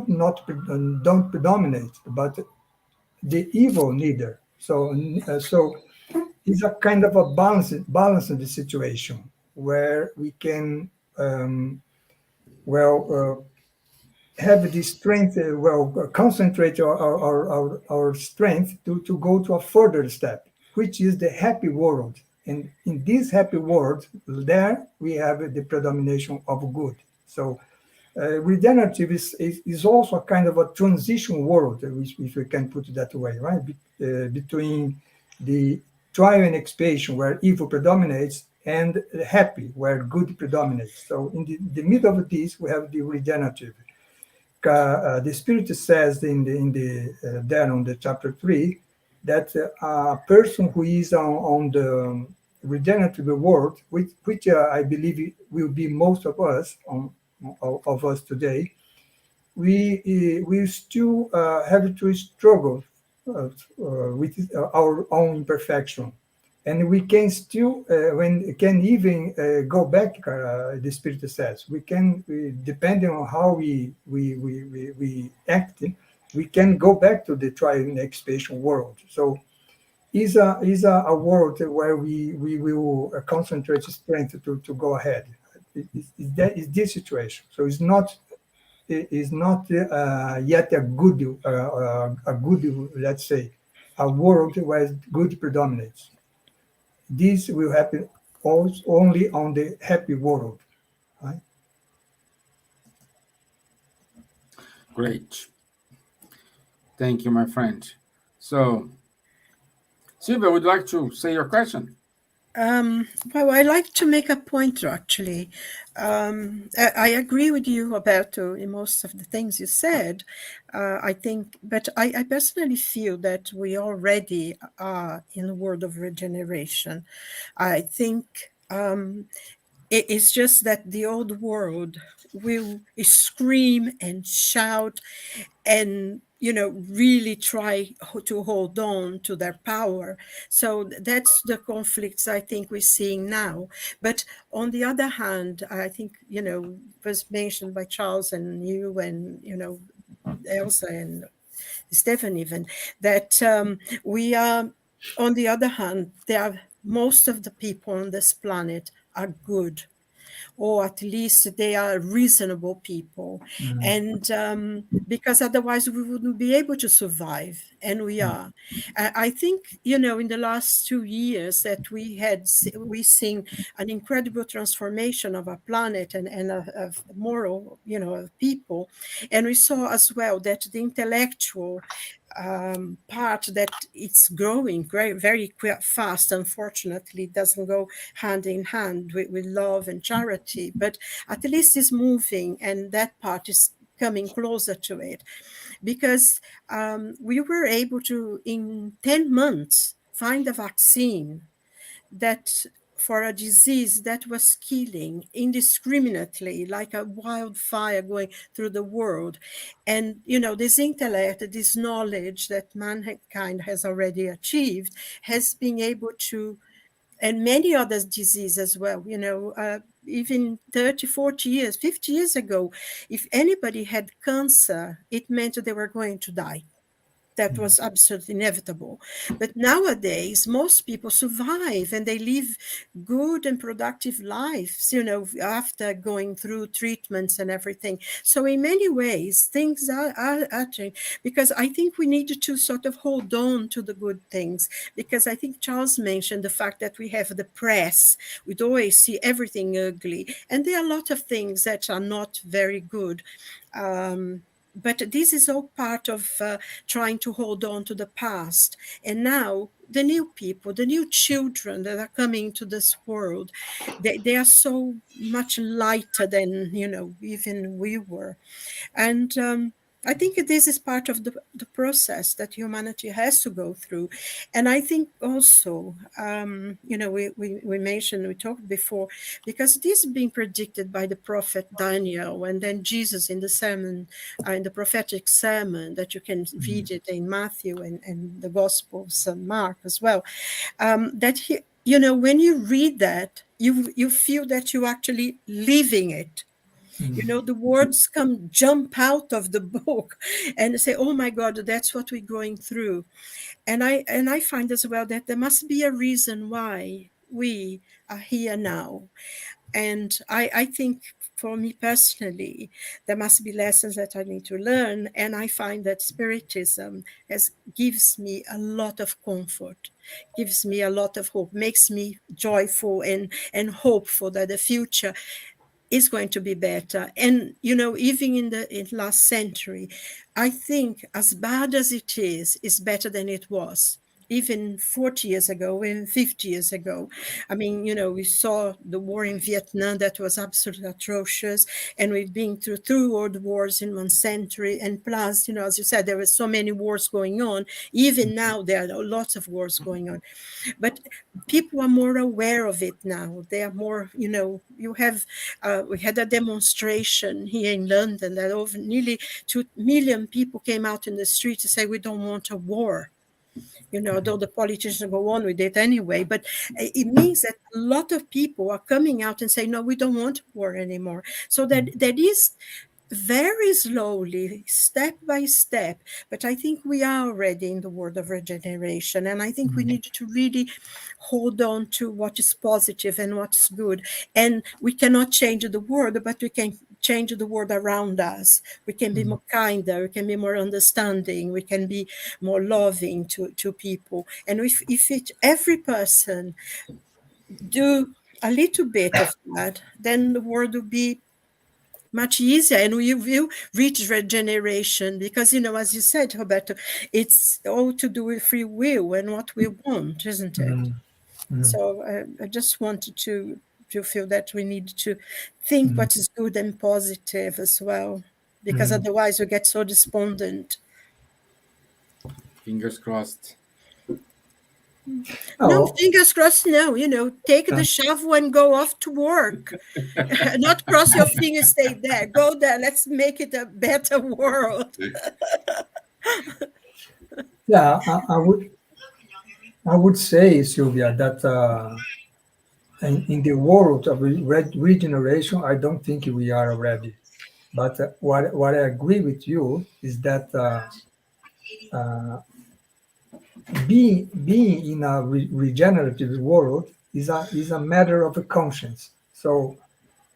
not don't predominate, but the evil neither. So it's a kind of a balance in the situation where we can well have the strength, concentrate our strength to go to a further step, which is the happy world. And in this happy world, there we have the predomination of good. So regenerative is also a kind of a transition world, if we can put it that way, right? Between the trial and expiation, where evil predominates, and happy, where good predominates. So in the middle of this, we have the regenerative. The Spirit says in the there on the chapter 3 that a person who is on the regenerative world, which I believe will be most of us of us today, we still have to struggle with our own imperfection, and we can still when can even go back. The Spirit says depending on how we act, we can go back to the trial and expiation world. So is a world where we will concentrate strength to go ahead. Is this situation? So it's not yet a good, let's say, a world where good predominates. This will happen also only on the happy world, right?
Great. Thank you, my friend. So, Silvia, would you like to say your question?
Well, I like to make a point, actually. I agree with you about in most of the things you said. I think, but I personally feel that we already are in the world of regeneration. I think it's just that the old world will scream and shout and really try to hold on to their power. So that's the conflicts I think we're seeing now. But on the other hand, I think was mentioned by Charles and you and Elsa and Stevan even, that we are, on the other hand, most of the people on this planet are good, or at least they are reasonable people. And because otherwise we wouldn't be able to survive. And we are. I think, in the last 2 years that we've seen an incredible transformation of our planet and of moral, of people. And we saw as well that the intellectual part that it's growing very fast. Unfortunately, it doesn't go hand in hand with love and charity, but at least it's moving, and that part is coming closer to it, because we were able to, in 10 months, find a vaccine that for a disease that was killing indiscriminately, like a wildfire going through the world. And, this intellect, this knowledge that mankind has already achieved, has been able to, and many other diseases as well, even 30, 40 years, 50 years ago, if anybody had cancer, it meant they were going to die. that was absolutely inevitable. But nowadays, most people survive and they live good and productive lives, after going through treatments and everything. So in many ways, things are changing, because I think we need to sort of hold on to the good things, because I think Charles mentioned the fact that we have the press. We'd always see everything ugly. And there are a lot of things that are not very good. But this is all part of trying to hold on to the past. And now the new people, the new children that are coming to this world, they are so much lighter than, even we were. And I think this is part of the process that humanity has to go through. And I think also, we mentioned, we talked before, because this is being predicted by the prophet Daniel, and then Jesus in the sermon, in the prophetic sermon that you can read it in Matthew and the Gospels and Mark as well, that he, when you read that, you feel that you're actually living it. The words jump out of the book and say, oh my God, that's what we're going through. And I find as well that there must be a reason why we are here now. And I think for me personally, there must be lessons that I need to learn. And I find that Spiritism gives me a lot of comfort, gives me a lot of hope, makes me joyful and hopeful that the future is going to be better. And, even in the last century, I think as bad as it is better than it was. Even 40 years ago, even 50 years ago. I mean, we saw the war in Vietnam that was absolutely atrocious. And we've been through 2 world wars in 1 century. And plus, as you said, there were so many wars going on. Even now, there are lots of wars going on. But people are more aware of it now. They are more, you have, we had a demonstration here in London that over nearly 2 million people came out in the street to say, we don't want a war. Though the politicians go on with it anyway, but it means that a lot of people are coming out and saying, no, we don't want war anymore. So that is very slowly, step by step, but I think we are already in the world of regeneration, and I think we need to really hold on to what is positive and what's good. And we cannot change the world, but we can change the world around us. We can be more kinder, we can be more understanding, we can be more loving to people. And if every person do a little bit of that, then the world will be much easier, and we will reach regeneration, because as you said, Roberto, it's all to do with free will and what we want, isn't it? So I just wanted to feel that we need to think what is good and positive as well, because otherwise we get so despondent.
Fingers crossed.
No, fingers crossed. No, take the shovel and go off to work. Not cross your fingers, stay there. Go there. Let's make it a better world.
Yeah, I would say, Silvia, that in the world of regeneration, I don't think we are ready. But what I agree with you is that being in a regenerative world is a matter of a conscience. So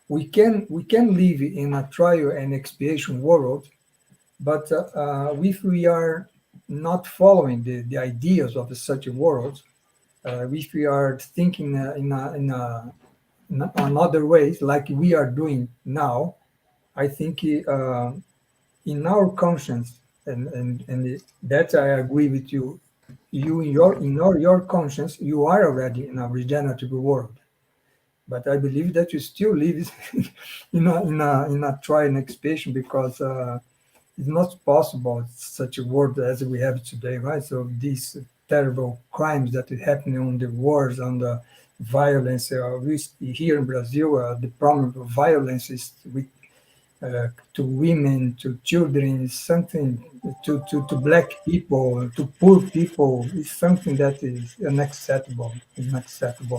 we can live in a trial and expiation world, but if we are not following the ideas of such a world, if we are thinking in other ways like we are doing now, I think in our conscience, and that I agree with you. You in your conscience, you are already in a regenerative world, but I believe that you still live in a trial and expiation, because it's not possible such a world as we have today, right? So these terrible crimes that are happening on the wars, on the violence, we here in Brazil, the problem of violence is with to women, to children, is something to black people, to poor people, is something that is unacceptable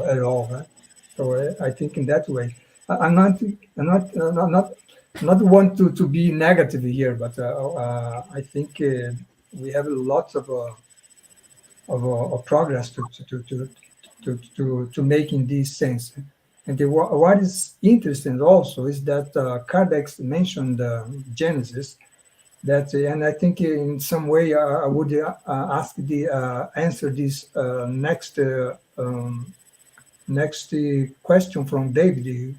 at all. Right? So I think in that way, I'm not want to be negative here, but I think we have lots of progress to make in this sense. And what is interesting also is that Kardec mentioned Genesis. That and I think in some way I would ask the answer this next question from David,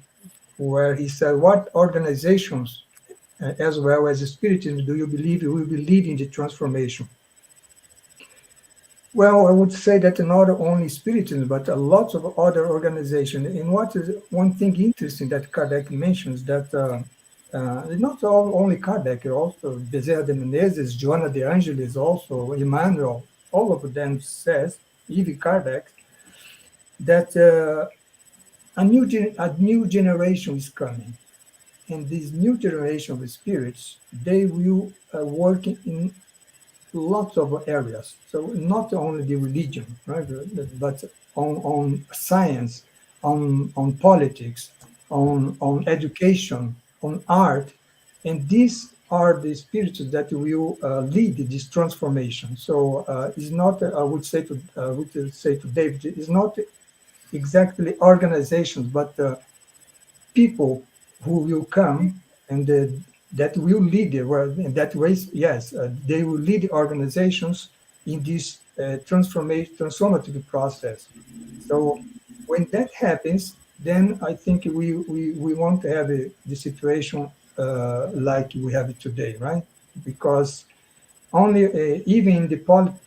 where he said, "What organizations, as well as spiritism, do you believe will be leading the transformation?" Well, I would say that not only Spiritism, but a lot of other organizations. And what is one thing interesting that Kardec mentions that not only Kardec, also Bezerra de Menezes, Joana de Angelis, also Emmanuel, all of them says, even Kardec, that a new generation is coming. And this new generation of spirits, they will work in lots of areas. So not only the religion, right, but on science, on politics, on education, on art, and these are the spirits that will lead this transformation. So it's not. I would say to David, it's not exactly organizations, but people who will come and that will lead the world in that way. Yes, they will lead the organizations in this transformative process. So when that happens, then I think we want to have the situation like we have it today, right? Because only even in the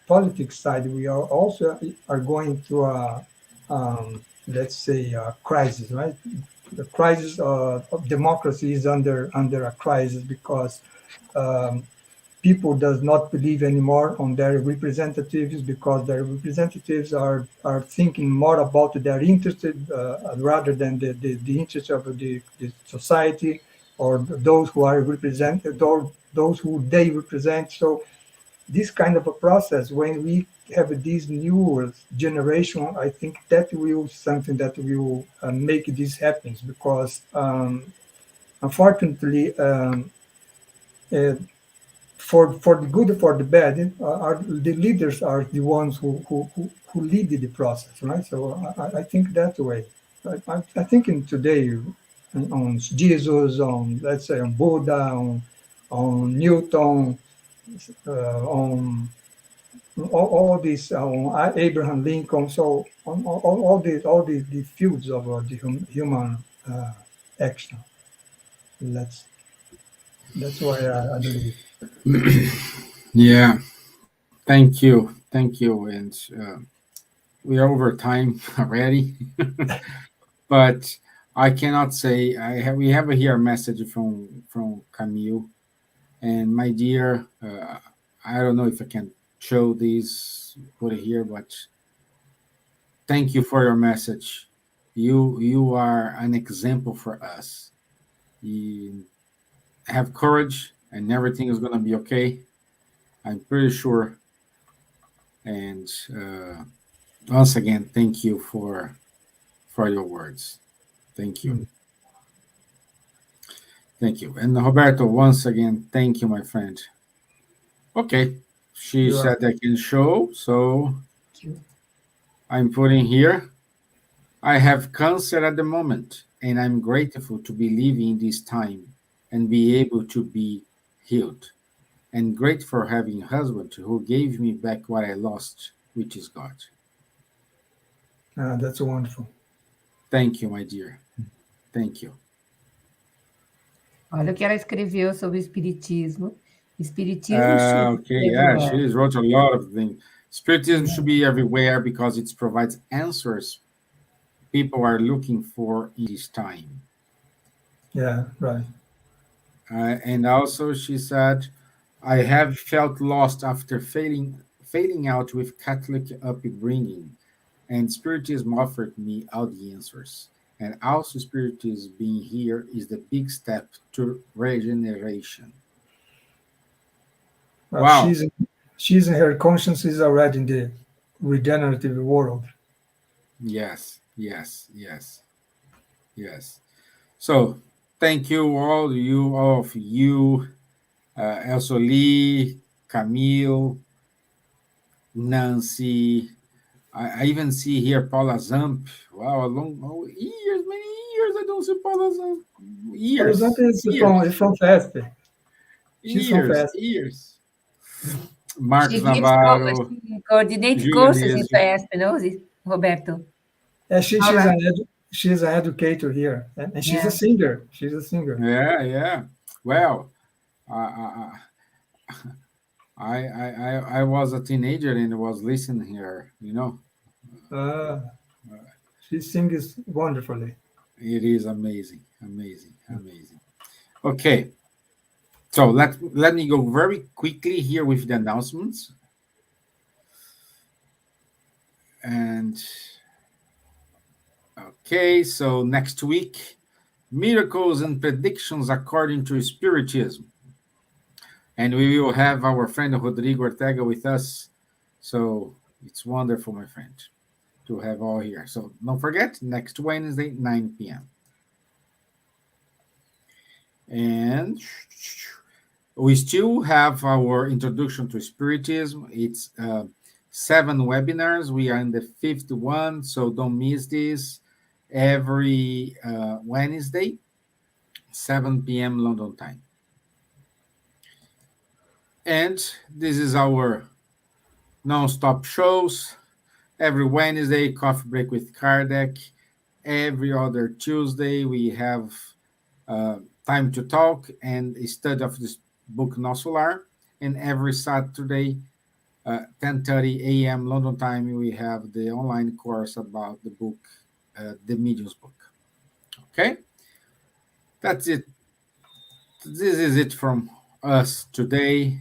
politics side, we are also are going through a let's say a crisis, right? The crisis of democracy is under a crisis because people does not believe anymore on their representatives because their representatives are thinking more about their interest rather than the interest of the society or those who are represented or those who they represent. So this kind of a process, when we have this new generation, I think that will something that will make this happen because unfortunately for the good or for the bad, are the leaders are the ones who lead the process, right? So I think that way. I think in today on Jesus, on let's say on Buddha, on Newton, on all these on Abraham Lincoln. So on all the fields of the human action. That's why I believe.
Yeah, thank you, and we are over time already, but I cannot say we have here a message from Camille, and my dear, I don't know if I can show this, put it here, but thank you for your message. You are an example for us. You have courage, and everything is gonna be okay. I'm pretty sure. And once again, thank you for your words. Thank you.
Mm.
Thank you. And Roberto, once again, thank you, my friend. Okay. She
You are
said I can show, so
Thank you.
I'm putting here. I have cancer at the moment, and I'm grateful to be living in this time and be able to be healed. And grateful for having a husband who gave me back what I lost, which is God.
that's wonderful.
Thank you, my dear. Thank you.
Olha o que ela escreveu sobre o espiritismo. Espiritismo should
Okay,
be
yeah,
everywhere.
she wrote a lot of things. Spiritism should be everywhere because it provides answers people are looking for in this time.
Yeah, right.
And also, she said, I have felt lost after failing out with Catholic upbringing, and Spiritism offered me all the answers. And also, Spiritism being here is the big step to regeneration.
Well,
Wow.
she's in her conscience is already in the regenerative world.
Yes, yes, yes, yes. So, thank you all of you, Elsa Lee, Camille, Nancy. I even see here Paula Zamp. Wow, years, many years I don't see Paula Zamp. Years,
Rossi is
years,
from FEESP. She's from
years,
FEESP.
years. Marcos
She
Navarro,
coordinates
Julia
courses in
Nesio.
FEESP, Roberto?
And
All right.
she's an educator here, and she's a
Yeah.
singer. She's a singer.
Yeah, yeah. Well, uh, I was a teenager and was listening here.
Uh, she sings wonderfully.
It is amazing, amazing, amazing. Okay, so let me go very quickly here with the announcements. And okay, so next week, miracles and predictions according to Spiritism. And we will have our friend Rodrigo Ortega with us. So it's wonderful, my friend, to have all here. So don't forget, next Wednesday, 9 p.m. And we still have our introduction to Spiritism. It's 7 webinars. We are in the 5th one, so don't miss this. Every Wednesday, 7 p.m. London time. And this is our non-stop shows. Every Wednesday, coffee break with Kardec. Every other Tuesday, we have time to talk and a study of this book, Nosolar. And every Saturday, 10:30 a.m. London time, we have the online course about the book, The Medium's Book. Okay? That's it. This is it from us today.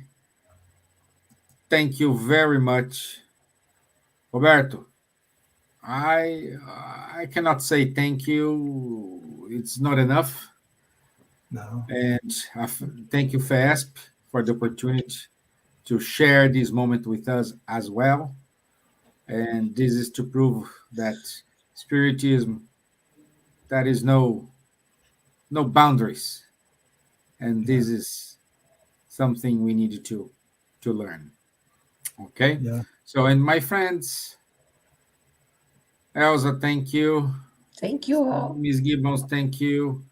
Thank you very much, Roberto. I cannot say thank you. It's not enough.
No.
And thank you, FEESP, for the opportunity to share this moment with us as well. And this is to prove that Spiritism, there is no boundaries. And this is something we need to learn. Okay?
Yeah.
So, and my friends, Elsa, thank you.
Thank you all.
Miss Gibbons, thank you.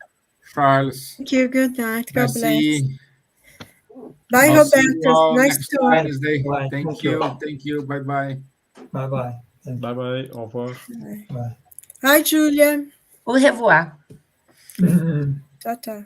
Charles,
Thank you. Good night. God bless.
merci.
Bye,
I'll see you
Roberto.
all
Nice
next
to
Wednesday.
Bye.
Thank
Thank you.
you. Thank you. Bye-bye.
Bye-bye. Thank you.
Bye bye. Au revoir.
Bye.
Bye.
Hi, Julia.
Au revoir.
Ta-ta.